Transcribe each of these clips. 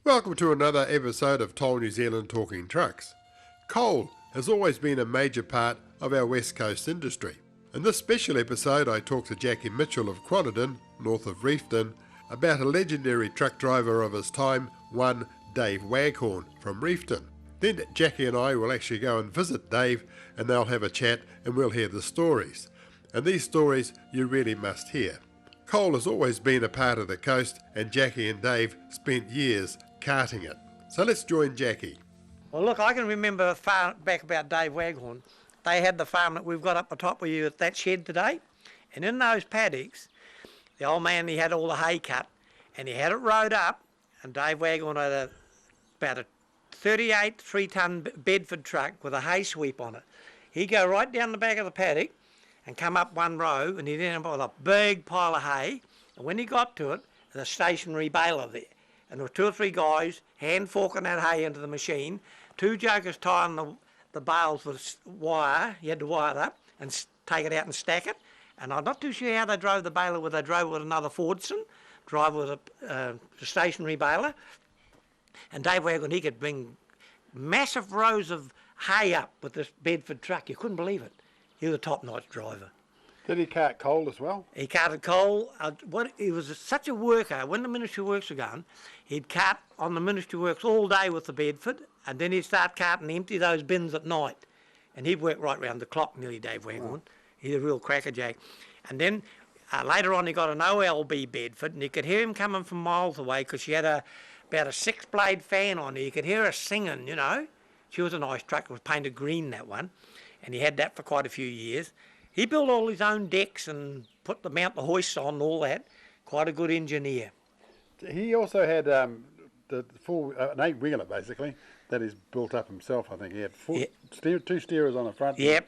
Welcome to another episode of Toll New Zealand Talking Trucks. Coal has always been a major part of our West Coast industry. In this special episode I talked to Jackie Mitchell of Cronadun, north of Reefton, about a legendary truck driver of his time, one Dave Waghorn from Reefton. Then Jackie and I will actually go and visit Dave and they'll have a chat and we'll hear the stories. And these stories you really must hear. Coal has always been a part of the coast and Jackie and Dave spent years carting it. So let's join Jackie. Well, look, I can remember far back about Dave Waghorn. They had the farm that we've got up the top of you at that shed today. And in those paddocks, the old man, he had all the hay cut and he had it rowed up. And Dave Waghorn had about a 38 3-ton Bedford truck with a hay sweep on it. He'd go right down the back of the paddock and come up one row and he'd end up with a big pile of hay. And when he got to it, there's a stationary baler there. And there were 2 or 3 guys hand forking that hay into the machine, 2 jokers tying the bales with wire. You had to wire it up and take it out and stack it. And I'm not too sure how they drove the baler, whether they drove with another Fordson, drive with a stationary baler. And Dave Waghorn, he could bring massive rows of hay up with this Bedford truck. You couldn't believe it. He was a top-notch driver. Did he cart coal as well? He carted coal. He was such a worker. When the Ministry Works were going, he'd cart on the Ministry Works all day with the Bedford, and then he'd start carting, empty those bins at night. And he'd work right round the clock, nearly, Dave Waghorn. Oh. He's a real crackerjack. And then later on he got an OLB Bedford, and you could hear him coming from miles away because she had about a 6-blade fan on her. You could hear her singing, you know. She was a nice truck. It was painted green, that one. And he had that for quite a few years. He built all his own decks and mount the hoists on and all that. Quite a good engineer. He also had the full an 8-wheeler basically that he's built up himself. I think he had 2 steerers on the front. Yep.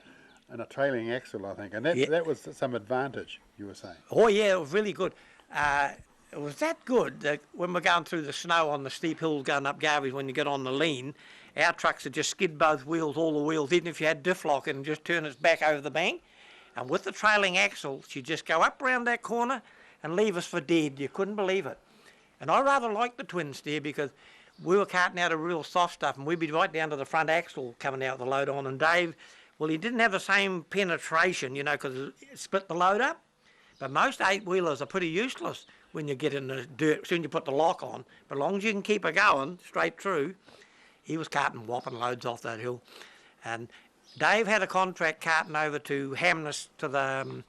And a trailing axle, I think, and that was some advantage. You were saying. Oh yeah, it was really good. It was that good that when we're going through the snow on the steep hills going up Garvey's, when you get on the lean, our trucks would just skid both wheels, all the wheels, even if you had diff lock and just turn its back over the bank. And with the trailing axle, she'd just go up round that corner and leave us for dead. You couldn't believe it. And I rather liked the twin steer because we were carting out of real soft stuff and we'd be right down to the front axle coming out with the load on. And Dave, well, he didn't have the same penetration, you know, because it split the load up. But most 8-wheelers are pretty useless when you get in the dirt, as soon as you put the lock on. But as long as you can keep it going straight through, he was carting whopping loads off that hill. And Dave had a contract carting over to Hamness to the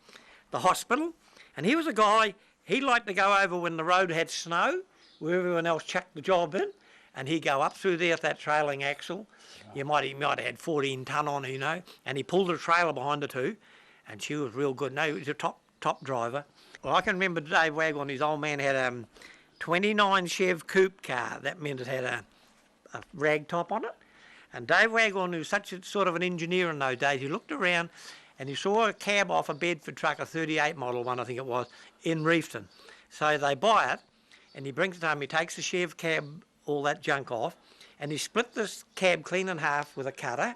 hospital, and he was a guy, he liked to go over when the road had snow, where everyone else chucked the job in, and he'd go up through there with that trailing axle. He might have had 14 ton on her, you know, and he pulled a trailer behind her too, and she was real good. No, he was a top driver. Well, I can remember Dave Waghorn, his old man had a 29 Chev coupe car. That meant it had a rag top on it. And Dave Waghorn, who was such a sort of an engineer in those days, he looked around and he saw a cab off a Bedford truck, a 38 model one, I think it was, in Reefton. So they buy it and he brings it home, he takes the Chev cab, all that junk off, and he split this cab clean in half with a cutter,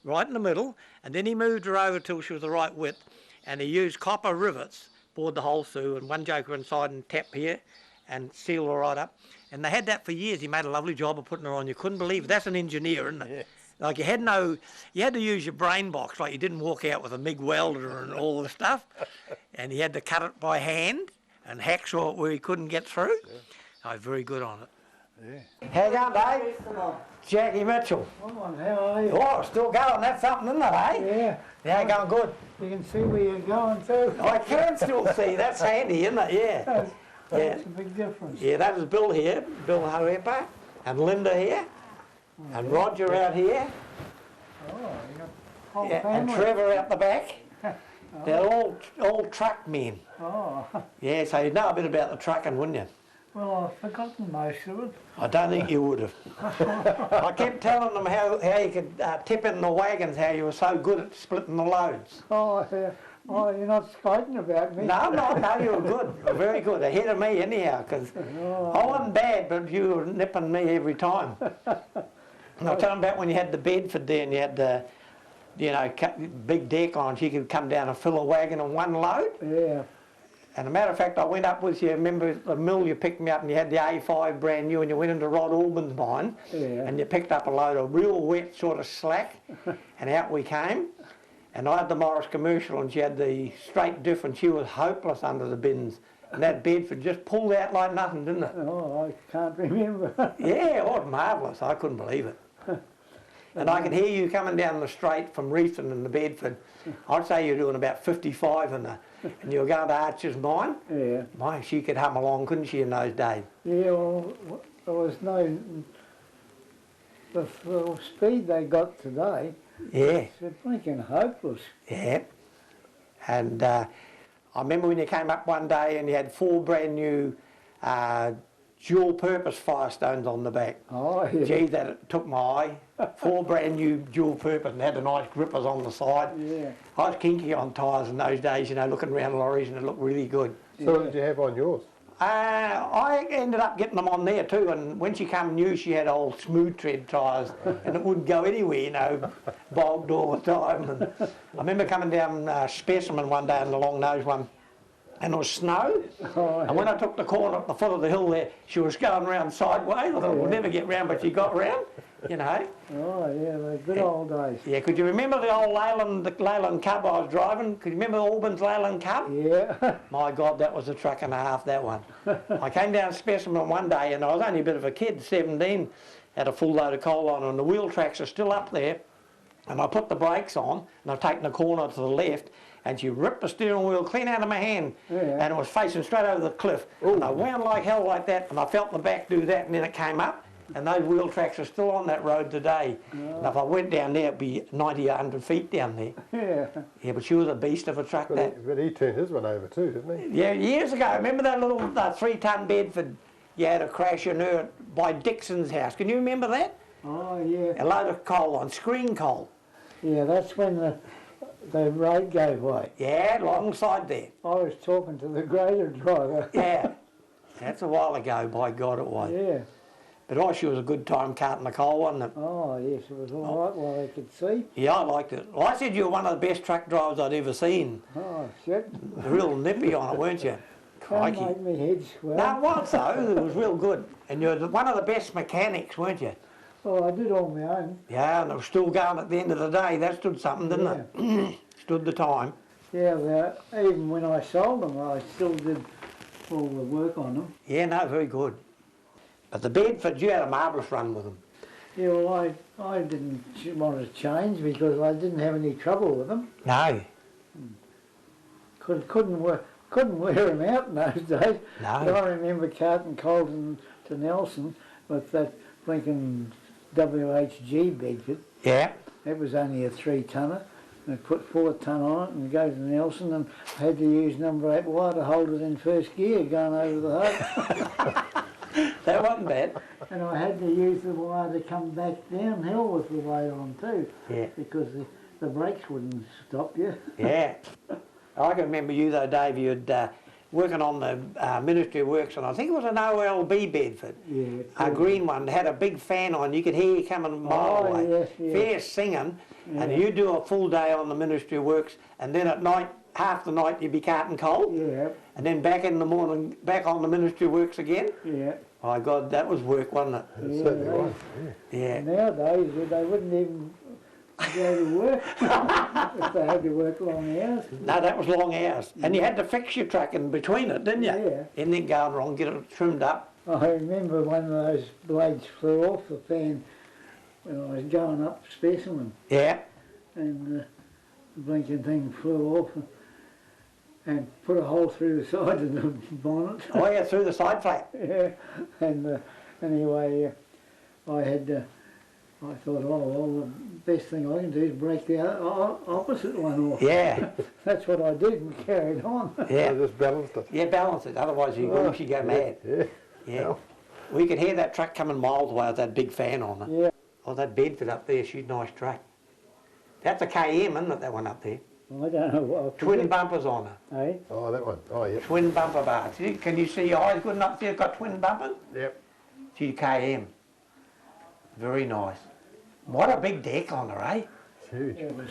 right in the middle, and then he moved her over till she was the right width, and he used copper rivets, bored the hole through, and one joker inside and tap here, and seal her right up. And they had that for years. He made a lovely job of putting her on. You couldn't believe it. That's an engineer, isn't it? Yes. Like you had to use your brain box. Like you didn't walk out with a MIG welder and all the stuff. And he had to cut it by hand and hacksaw it where he couldn't get through. Yeah. I was very good on it. Yeah. How you going, Dave? Jackie Mitchell. Come on, how are you? Oh, still going. That's something, isn't it, eh? Yeah. Yeah, going good. You can see where you're going too. I can still see. That's handy, isn't it? Yeah. That's a big difference. Yeah, that was Bill here, Bill Hoeper, and Linda here, and Roger out here, Oh, you got whole and family. Trevor out the back. They're all truck men. Oh, Yeah, so you'd know a bit about the trucking, wouldn't you? well, I've forgotten most of it. I don't think you would have. I kept telling them how you could tip in the wagons, how you were so good at splitting the loads. Oh, yeah. Oh, you're not spiting about me. No, you were good. You were very good. Ahead of me anyhow, because I wasn't bad, but you were nipping me every time. And I'll tell them about when you had the Bedford there and you had the, big deck on, she could come down and fill a wagon in one load. Yeah. And a matter of fact, I went up with you, remember the mill you picked me up and you had the A5 brand new and you went into Rod Albin's mine and you picked up a load of real wet sort of slack and out we came. And I had the Morris commercial and she had the straight diff and she was hopeless under the bins. And that Bedford just pulled out like nothing, didn't it? Oh, I can't remember. Yeah, it was marvellous. I couldn't believe it. And I can hear you coming down the straight from Reefton and the Bedford. I'd say you're doing about 55 and you were going to Archer's mine. Yeah. My, she could hum along, couldn't she, in those days? Yeah, well, there was no... The speed they got today, Yeah, it's freaking hopeless. yeah. And I remember when you came up one day and you had 4 brand new dual-purpose Firestones on the back. Oh, yeah. Gee, that took my eye. 4 brand new dual-purpose and had the nice grippers on the side. Yeah. I was kinky on tyres in those days, you know, looking around lorries and it looked really good. So what did you have on yours? I ended up getting them on there too, and when she come new she had old smooth tread tyres and it wouldn't go anywhere, you know, bogged all the time. And I remember coming down Specimen one day in the long nose one and it was snow, and when I took the corner at the foot of the hill there, she was going round sideways. I thought we'll never get round, but she got round, you know. Oh, yeah, the good old days. Yeah, could you remember the old Leyland Cub I was driving? Could you remember Albin's Leyland Cub? Yeah. My God, that was a truck and a half, that one. I came down Specimen one day and I was only a bit of a kid, 17, had a full load of coal on and the wheel tracks are still up there. And I put the brakes on and I've taken the corner to the left and she ripped the steering wheel clean out of my hand and it was facing straight over the cliff. And I wound like hell like that and I felt the back do that and then it came up. And those wheel tracks are still on that road today. And if I went down there, it'd be 90 or 100 feet down there. Yeah. Yeah, but she was a beast of a truck, that. But he turned his one over too, didn't he? Yeah, years ago. Remember that little 3-ton Bedford you had a crash in her by Dixon's house? Can you remember that? Oh, yeah. A load of coal on, screen coal. Yeah, that's when the road gave way. Yeah, alongside there. I was talking to the grader driver. Yeah, that's a while ago, by God it was. Yeah. But she was a good time carting the coal, wasn't it? Oh, yes, it was all right while they could see. Yeah, I liked it. Well, I said you were one of the best truck drivers I'd ever seen. Oh, shit. Real nippy on it, weren't you? Can't Crikey. make me head swell. No, it was though. It was real good. And you were one of the best mechanics, weren't you? Well, I did all my own. Yeah, and it was still going at the end of the day. That stood something, didn't it? Stood the time. Yeah, even when I sold them, I still did all the work on them. Yeah, no, very good. But the Bedfords, you had a marvellous run with them. Yeah, well, I didn't want to change because I didn't have any trouble with them. No. Couldn't wear them out in those days. No. But I remember carting coal to Nelson with that blinking WHG Bedford. Yeah. It was only a 3-tonner. And I put 4 ton on it and go to Nelson and I had to use number 8 wire to hold it in first gear going over the hub. That wasn't bad. And I had to use the wire to come back downhill with the weight on too. Yeah. Because the brakes wouldn't stop you. Yeah. I can remember you though, Dave, you'd working on the Ministry of Works, and I think it was an OLB Bedford. Yeah. A green one, had a big fan on, you could hear you coming a mile away. Yes, yes. Fair singing, and Yeah. you do a full day on the Ministry of Works, and then at night, half the night you'd be carting coal, Yeah, and then back in the morning, back on the Ministry of Works again. yeah. My God, that was work, wasn't it? It certainly was. Yeah. Nowadays, they wouldn't even go to work if they had to work long hours. No, that was long hours. And you had to fix your truck in between it, didn't you? Yeah. Anything going wrong, get it trimmed up. I remember one of those blades flew off the fan when I was going up Specimen, Yeah. and the blinking thing flew off and put a hole through the side of the bonnet. Oh yeah, through the side flap. Yeah, and anyway, I thought, oh, well, the best thing I can do is break the opposite one off. Yeah. That's what I did and carried on. Yeah. I just balanced it. Yeah, balance it. Otherwise you go mad. Yeah. Yeah. We could hear that truck coming miles away with that big fan on it. Yeah, Oh, that Bedford up there, she's a nice truck. That's a KM, isn't it, that one up there? I don't know what. Twin bumpers on her. Eh? Oh, that one. Oh, yeah. Twin bumper bars. Can you see your eyes good enough there? Got twin bumpers? Yep. She's KM. Very nice. What a big deck on her, eh? It's huge. It was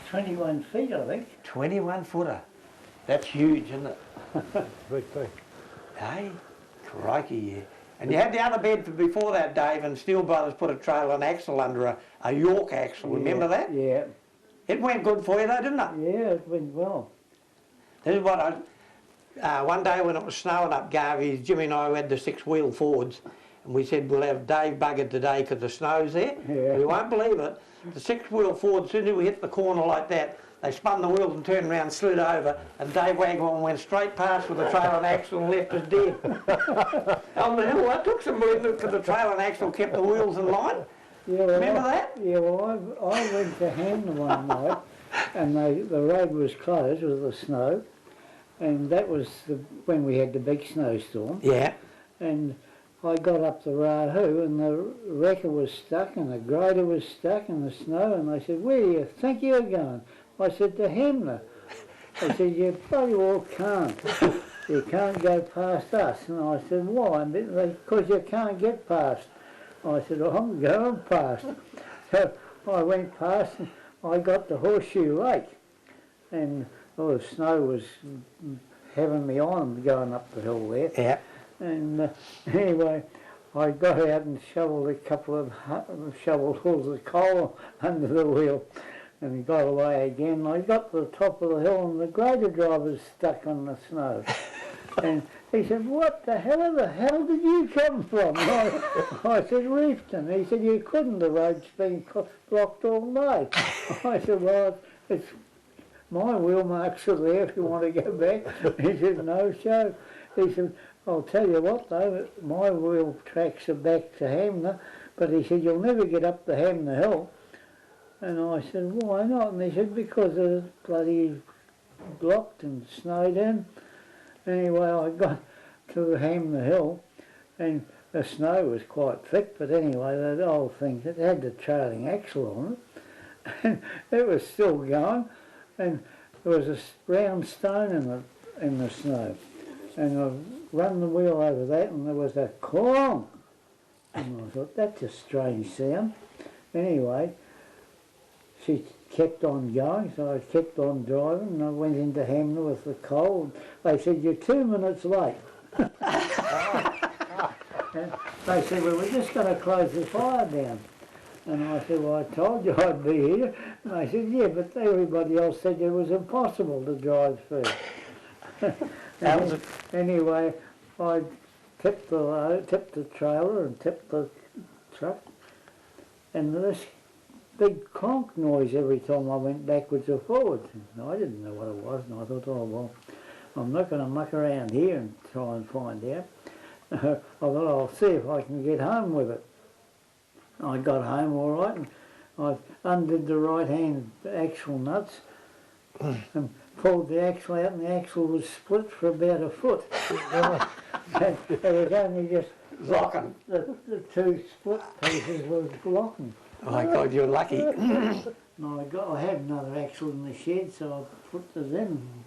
21 feet, I think. 21 footer. That's huge, isn't it? Big thing. Hey, crikey, yeah. And you had the other Bedford before that, Dave, and Steel Brothers put a trailer and axle under a York axle. Remember that? Yeah. It went good for you though, didn't it? Yeah, it went well. This is what one day when it was snowing up Garvey, Jimmy and I had the 6-wheel Fords, and we said we'll have Dave buggered today because the snow's there. Yeah. You won't believe it. The 6-wheel Ford, as soon as we hit the corner like that, they spun the wheels and turned around, slid over, and Dave Waghorn went straight past with the trailer and axle and left us dead. On the hill, that took some believing because the trailer and axle kept the wheels in line. Yeah, well, Remember that? Yeah, well, I went to Hamner one night, and the road was closed with the snow, and that was when we had the big snowstorm. Yeah. And I got up the Rahoo, and the wrecker was stuck, and the grader was stuck in the snow, and they said, "Where do you think you're going?" I said, "To Hamner." They said, "You bloody well can't. You can't go past us." And I said, "Why?" "Because you can't get past." I said, "Well, I'm going past." So I went past, and I got to Horseshoe Lake, and the snow was having me on going up the hill there. Yeah. And anyway, I got out and shoveled a couple of shovelfuls of coal under the wheel, and got away again. I got to the top of the hill, and the grader driver's stuck on the snow. And he said, "What the hell did you come from?" I said, "Reefton." He said, "You couldn't, the road's been blocked all day." I said, "Well, it's my wheel marks are there if you want to go back." He said, "No show." He said, "I'll tell you what though, my wheel tracks are back to Hamner," but he said, "You'll never get up the Hamner Hill." And I said, "Why not?" And he said, "Because it's bloody blocked and snowed in." Anyway, I got to the Hamner Hill, and the snow was quite thick, but anyway, that old thing, it had the trailing axle on it, and it was still going, and there was a round stone in the snow, and I run the wheel over that, and there was a clonk, and I thought, that's a strange sound. Anyway, she kept on going, so I kept on driving, and I went into Hamner with the coal. They said, "You're 2 minutes late." And they said, "Well, we're just going to close the fire down." And I said, "Well, I told you I'd be here." And they said, "Yeah, but everybody else said it was impossible to drive through." Anyway, I tipped the trailer and tipped the truck, and this big clonk noise every time I went backwards or forwards. And I didn't know what it was, and I thought, "Oh, well, I'm not going to muck around here and try and find out." I thought, "I'll see if I can get home with it." I got home all right, and I undid the right-hand axle nuts and pulled the axle out, and the axle was split for about a foot. And it was only just Locking. The two split pieces was locking. Oh my God, you're lucky. And I had another axle in the shed, so I put this in and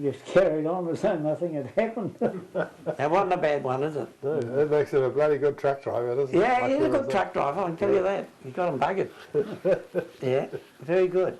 just carried on as though nothing had happened. That wasn't a bad one, is it? No, that makes him a bloody good truck driver, doesn't it? Yeah, he's a Like good truck driver, I can tell you that. He's got him buggered. Yeah, very good.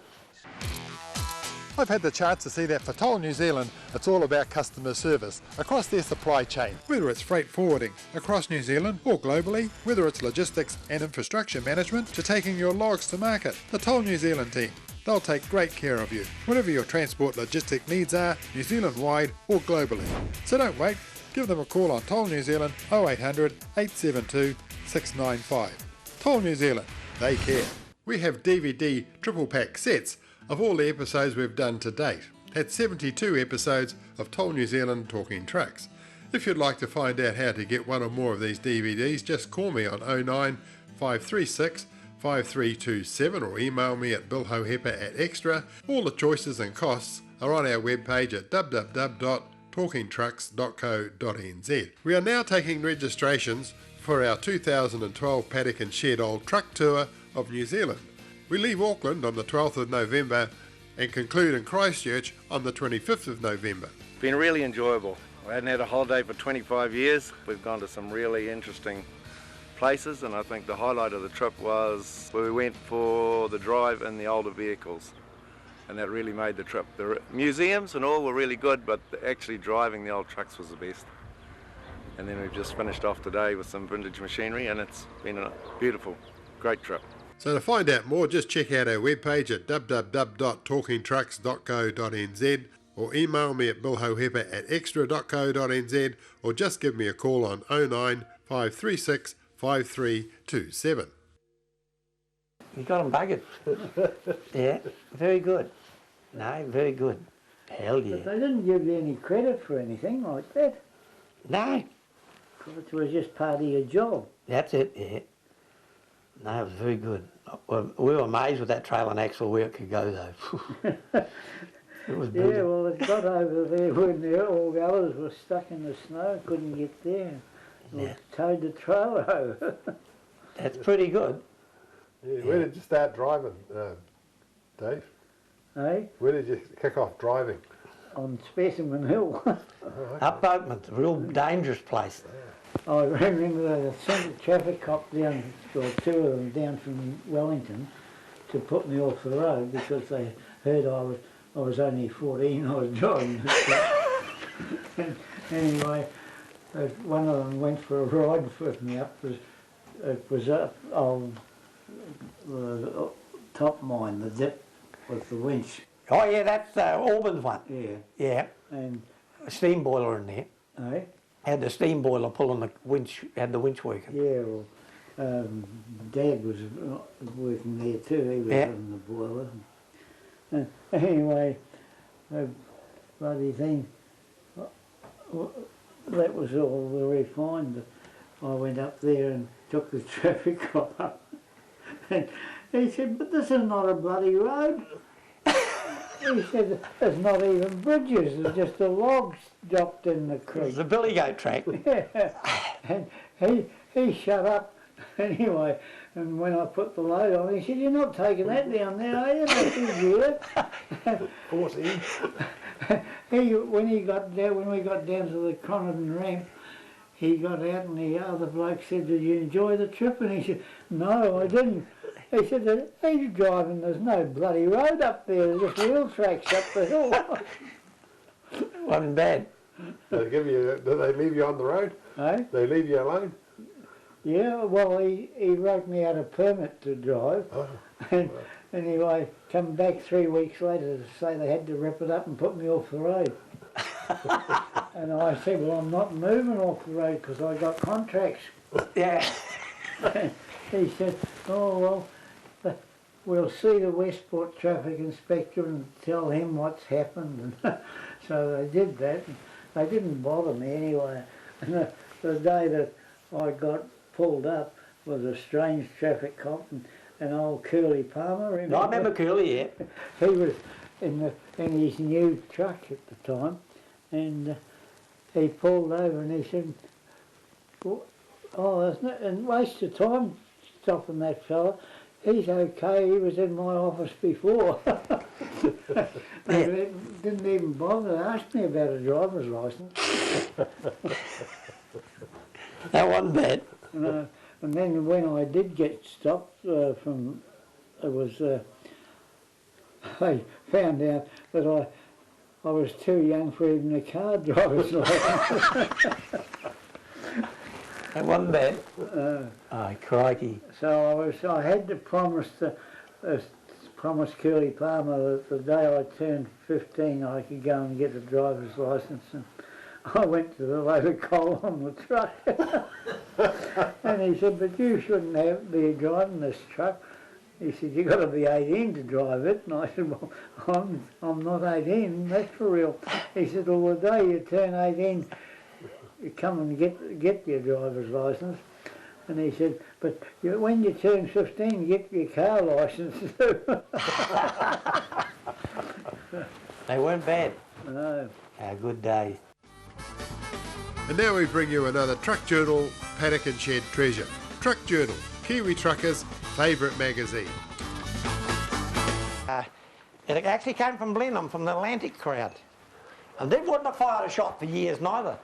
I've had the chance to see that for Toll New Zealand, it's all about customer service across their supply chain. Whether it's freight forwarding across New Zealand or globally, whether it's logistics and infrastructure management to taking your logs to market, the Toll New Zealand team, they'll take great care of you. Whatever your transport logistic needs are, New Zealand wide or globally. So don't wait, give them a call on Toll New Zealand 0800 872 695. Toll New Zealand, they care. We have DVD triple pack sets of all the episodes we've done to date. That's 72 episodes of Toll New Zealand Talking Trucks. If you'd like to find out how to get one or more of these DVDs, just call me on 09 536 5327 or email me at billhohepper@extra. All the choices and costs are on our webpage at www.talkingtrucks.co.nz. We are now taking registrations for our 2012 Paddock and Shed Old Truck Tour of New Zealand. We leave Auckland on the 12th of November and conclude in Christchurch on the 25th of November. Been really enjoyable. I hadn't had a holiday for 25 years. We've gone to some really interesting places, and I think the highlight of the trip was where we went for the drive in the older vehicles. and that really made the trip. The museums and all were really good, but actually driving the old trucks was the best. And then we've just finished off today with some vintage machinery, and it's been a beautiful, great trip. So to find out more, just check out our webpage at www.talkingtrucks.co.nz or email me at billhohepa@extra.co.nz or just give me a call on 09 536 5327. You got them buggered. Yeah, very good. No, very good. Hell But yeah. they didn't give you any credit for anything like that. No, It was just part of your job. that's it, yeah. No, it was very good. Well, we were amazed with that trailer and axle where it could go though. It was Yeah, brilliant. well, it got over there when all the others were stuck in the snow, couldn't get there. We Yeah. towed the trailer over. That's pretty good. Yeah, where did you start driving, Dave? Eh? Where did you kick off driving? On Specimen Hill. Up Oakman, a real dangerous place. I remember they sent a traffic cop down, or two of them down from Wellington to put me off the road because they heard I was only 14, I was driving. And anyway, one of them went for a ride with me up. It was up on the top mine, the dip with the winch. Oh yeah, that's Auburn's one. Yeah, Yeah, and a steam boiler in there. eh? Had the steam boiler pulling the winch, had the winch working. Yeah, well, Dad was working there too. He was Yeah. in the boiler. Anyway, bloody thing. That was all very fine. But I went up there and took the traffic cop up. And he said, "But this is not a bloody road." He said, "There's not even bridges. There's just the logs dropped in the It creek." was a billy goat track. And he shut up anyway. And when I put the load on, he said, "You're not taking that down there, are you?" I said, "Yeah." 14. When we got down to the Cronadun ramp, he got out and the other bloke said, "Did you enjoy the trip?" And he said, "No, I didn't." He said, "He's driving, there's no bloody road up there, there's just wheel tracks up the hill." Wasn't bad. Did they leave you on the road? Eh? They leave you alone? Yeah, well, he wrote me out a permit to drive. Oh, And anyway, come back 3 weeks later to say they had to rip it up and put me off the road. And I said, "Well, I'm not moving off the road because I got contracts." Yeah. He said, "Oh, well, we'll see the Westport traffic inspector and tell him what's happened." And so they did that. And they didn't bother me anyway. And the day that I got pulled up was a strange traffic cop, and an old Curly Palmer. No, I remember Curly, yeah. He was in his new truck at the time, and he pulled over and he said, "Oh, there's no waste of time stopping that fella. He's okay, he was in my office before." They didn't even bother to ask me about a driver's licence. That wasn't bad. And then when I did get stopped I found out that I was too young for even a car driver's licence. That wasn't bad. Oh, crikey. So I had to promise Curly Palmer that the day I turned 15 I could go and get a driver's licence. And I went to the load of coal on the truck. And he said, "But you shouldn't be driving this truck." He said, "You've got to be 18 to drive it." And I said, "Well, I'm not 18, that's for real." He said, "Well, the day you turn 18, you come and get your driver's licence." And he said, "But when you turn 15, get your car licence too." They weren't bad. No. A good day. And now we bring you another Truck Journal Paddock and Shed treasure. Truck Journal, Kiwi Truckers' favourite magazine. It actually came from Blenheim, from the Atlantic crowd. And they wouldn't have fired a shot for years neither,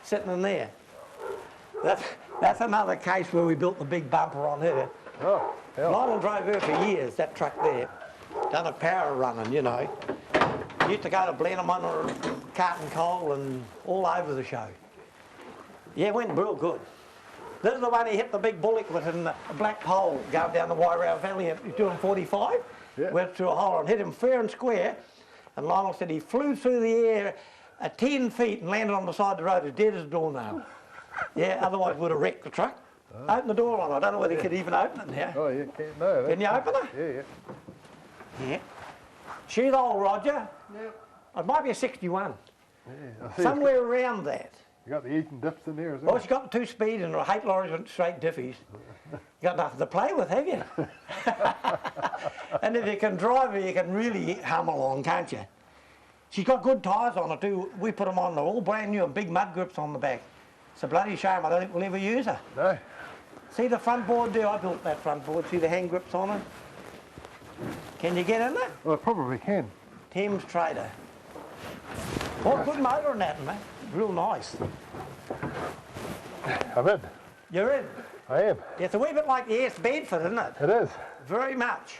sitting in there. That's another case where we built the big bumper on her. Oh, hell. Lionel drove her for years, that truck there. done a power running, you know. Used to go to Blenheim on a carton coal and all over the show. Yeah, it went real good. This is the one he hit the big bullock with in the black pole going down the Wairau Valley at 245. Yeah. Went through a hole and hit him fair and square. And Lionel said he flew through the air at 10 feet and landed on the side of the road as dead as a doornail. Yeah, otherwise would have wrecked the truck. Open the door on it. I don't know whether he could even open it now. Oh, you can't. No. Can you open it? Yeah. Yeah. She's old Roger. It might be a 61. Yeah. I see Somewhere around that. you got the eating dips in there as well. Well, she's got the 2-speed and her 8 lorries went straight diffies. You got nothing to play with, have you? And if you can drive her, you can really hum along, can't you? She's got good tyres on her too. We put them on, they're all brand new and big mud grips on the back. It's a bloody shame I don't think we'll ever use her. No. See the front board there? I built that front board. See the hand grips on it? Can you get in there? Well, I probably can. Thames Trader. Oh, good motor on that, mate. Real nice. I'm in. You're in. I am. It's a wee bit like the S Bedford, isn't it? It is. Very much.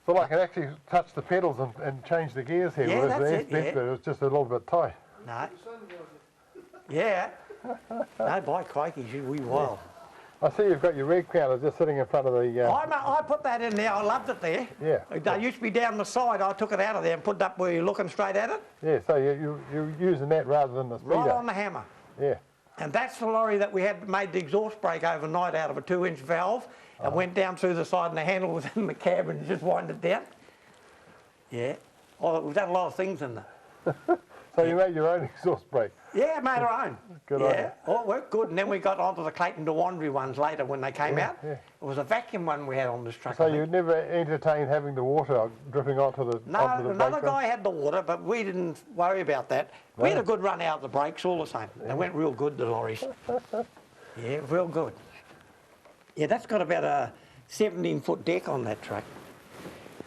Feel like I can actually touch the pedals and change the gears here. Yeah, whereas that's the it, yeah. S-Bedford, it was just a little bit tight. No. Yeah. No, by crikey, you wee wild. I see you've got your reg counter just sitting in front of the... I put that in there. I loved it there. Yeah. They used to be down the side. I took it out of there and put it up where you're looking straight at it. Yeah, so you're using that rather than the speedo. Right on the hammer. Yeah. And that's the lorry that we had made the exhaust brake overnight out of a 2-inch valve and went down through the side and the handle was in the cab and just wind it down. Yeah. Oh, we've done a lot of things in there. So you made your own exhaust brake. Yeah, made our own. Good yeah. idea. Oh, it worked good. And then we got onto the Clayton DeWandry ones later when they came out. Yeah. It was a vacuum one we had on this truck. So I think. you never entertained having the water dripping onto the No, onto the another brake guy had the water, but we didn't worry about that. We had a good run out of the brakes all the same. They went real good, the lorries. Yeah, real good. Yeah, that's got about a 17-foot deck on that truck.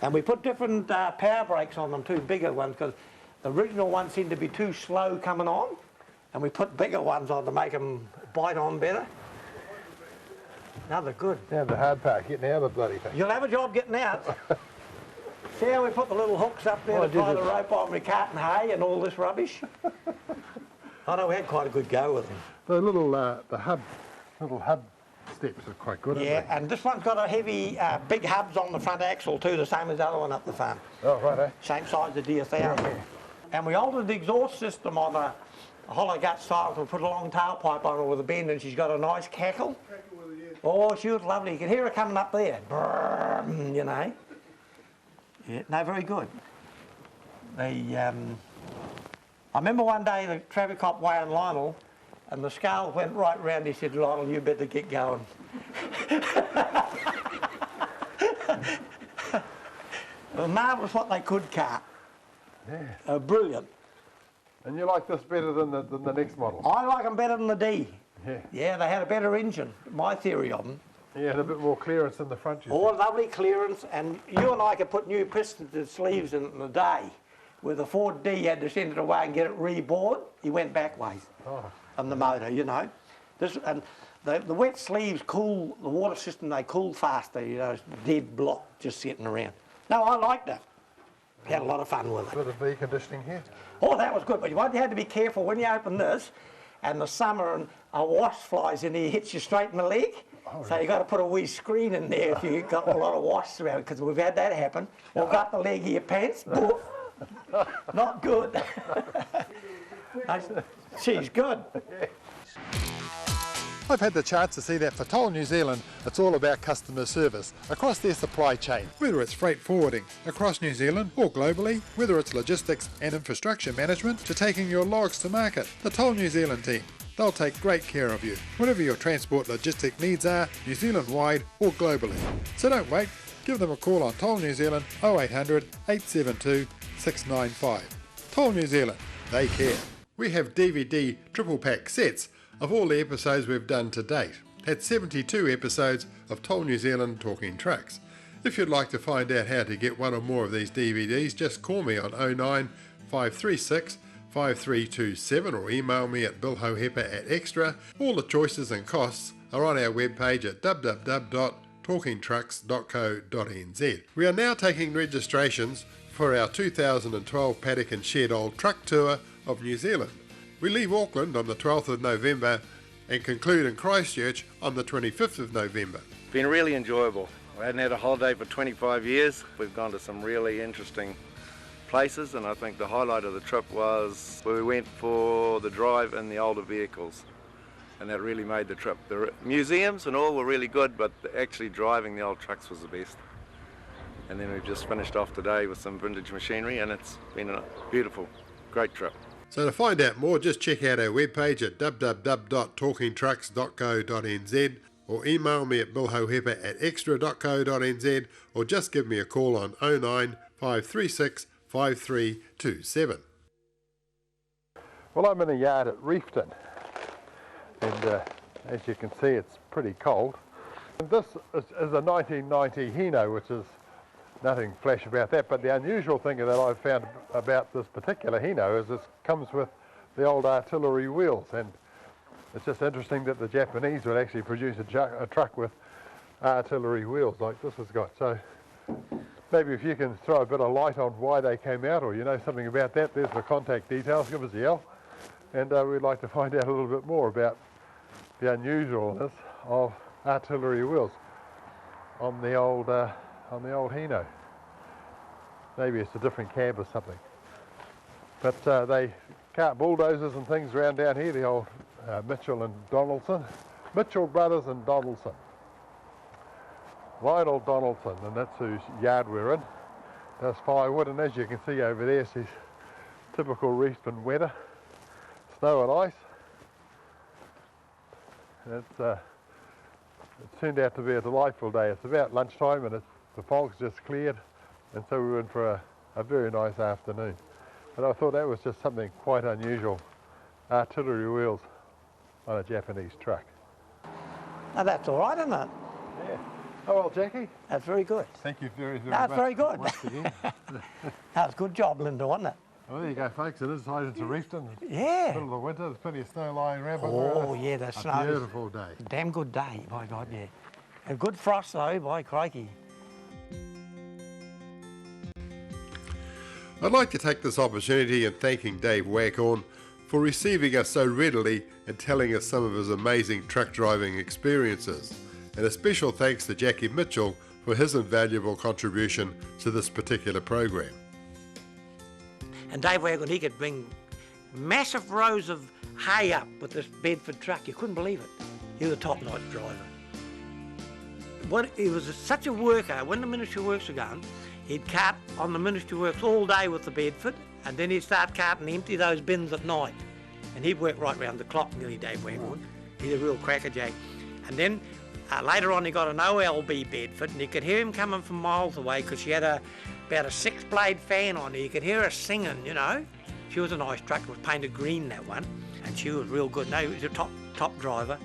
And we put different power brakes on them too, bigger ones, because the original ones seemed to be too slow coming on. And we put bigger ones on to make them bite on better. Now they're good. Yeah, the hard part, getting out of the bloody thing. You'll have a job getting out. See how we put the little hooks up there to tie the rope on with cart and hay and all this rubbish? I know we had quite a good go with them. The little little hub steps are quite good, Yeah, aren't they? and this one's got a heavy, big hubs on the front axle too, the same as the other one up the front. Oh, right, eh? Same size as the D1000. And we altered the exhaust system on a hollow gut style to put a long tailpipe on her with a bend, and she's got a nice cackle. Oh, she was lovely. You can hear her coming up there. Brrr, you know. Yeah, no, very good. I remember one day the traffic cop weighing Lionel, and the scales went right round. He said, "Lionel, you better get going." Well, marvellous what they could cart. Yeah. Brilliant. And you like this better than the next model? I like them better than the D. Yeah. Yeah, they had a better engine, my theory of them. Yeah, and a bit more clearance in the front, you Oh, think. lovely clearance, and you and I could put new pistons and sleeves in the day. Where the Ford D had to send it away and get it rebored, he went back ways on the motor, you know. And the wet sleeves cool, the water system, they cool faster, you know, it's dead block just sitting around. No, I liked it. Had a lot of fun with it. Bit of V-conditioning here. Oh, that was good, but you had to be careful when you open this, and the summer and a wasp flies in here, hits you straight in the leg. So you got to put a wee screen in there if you've got a lot of wasps around, because we've had that happen. Or got the leg of your pants, boof. Not good. She's good. I've had the chance to see that for Toll New Zealand, it's all about customer service across their supply chain. Whether it's freight forwarding across New Zealand or globally, whether it's logistics and infrastructure management to taking your logs to market, the Toll New Zealand team, they'll take great care of you. Whatever your transport logistic needs are, New Zealand wide or globally. So don't wait, give them a call on Toll New Zealand 0800 872 695. Toll New Zealand, they care. We have DVD triple pack sets of all the episodes we've done to date. That's 72 episodes of Toll New Zealand Talking Trucks. If you'd like to find out how to get one or more of these DVDs, just call me on 09 536 5327 or email me at billhohepper@extra. All the choices and costs are on our webpage at www.tollnz.co.nz. talkingtrucks.co.nz. We are now taking registrations for our 2012 Paddock and Shed Old Truck Tour of New Zealand. We leave Auckland on the 12th of November and conclude in Christchurch on the 25th of November. Been really enjoyable. I hadn't had a holiday for 25 years. We've gone to some really interesting places, and I think the highlight of the trip was where we went for the drive in the older vehicles, and that really made the trip. The museums and all were really good, but actually driving the old trucks was the best. And then we've just finished off today with some vintage machinery, and it's been a beautiful, great trip. So to find out more, just check out our webpage at www.talkingtrucks.co.nz or email me at billhohepa@extra.co.nz or just give me a call on 09 536 5327. Well, I'm in a yard at Reefton, and as you can see, it's pretty cold. And this is a 1990 Hino, which is nothing flash about that, but the unusual thing that I've found about this particular Hino is it comes with the old artillery wheels, and it's just interesting that the Japanese would actually produce a truck with artillery wheels like this has got. So maybe if you can throw a bit of light on why they came out, or you know something about that, there's the contact details, give us a yell, and we'd like to find out a little bit more about the unusualness of artillery wheels on the old Hino. Maybe it's a different cab or something. But they cart bulldozers and things around down here, the old Mitchell and Donaldson. Mitchell Brothers and Donaldson. Lionel Donaldson, and that's whose yard we're in. Does firewood, and as you can see over there, it's typical Reefton weather. Snow and ice. And it turned out to be a delightful day. It's about lunchtime and the fog's just cleared, and so we went for a very nice afternoon. But I thought that was just something quite unusual. Artillery wheels on a Japanese truck. Now that's all right, isn't it? Yeah. Oh well, Jackie. That's very good. Thank you very, very That's much. very good. Once again. That was a good job, Linda, wasn't it? Well, there you go, folks. It is high into Reefton. It's Yeah. middle of the winter. There's plenty of snow lying around. But Oh, yeah, the a snow. beautiful day. Damn good day, by God, yeah. A good frost, though, by crikey. I'd like to take this opportunity in thanking Dave Waghorn for receiving us so readily and telling us some of his amazing truck driving experiences. And a special thanks to Jackie Mitchell for his invaluable contribution to this particular program. And Dave Waghorn, he could bring massive rows of hay up with this Bedford truck. You couldn't believe it. He was a top-notch driver. He was such a worker. When the Ministry Works were going, he'd cart on the Ministry Works all day with the Bedford, and then he'd start carting empty those bins at night. And he'd work right round the clock, nearly, Dave Waghorn. He's a real crackerjack. And then later on he got an OLB Bedford, and you could hear him coming from miles away because she had about a 6-blade fan on her. You could hear her singing, you know. She was a nice truck. It was painted green, that one, and she was real good. No, he was a top driver.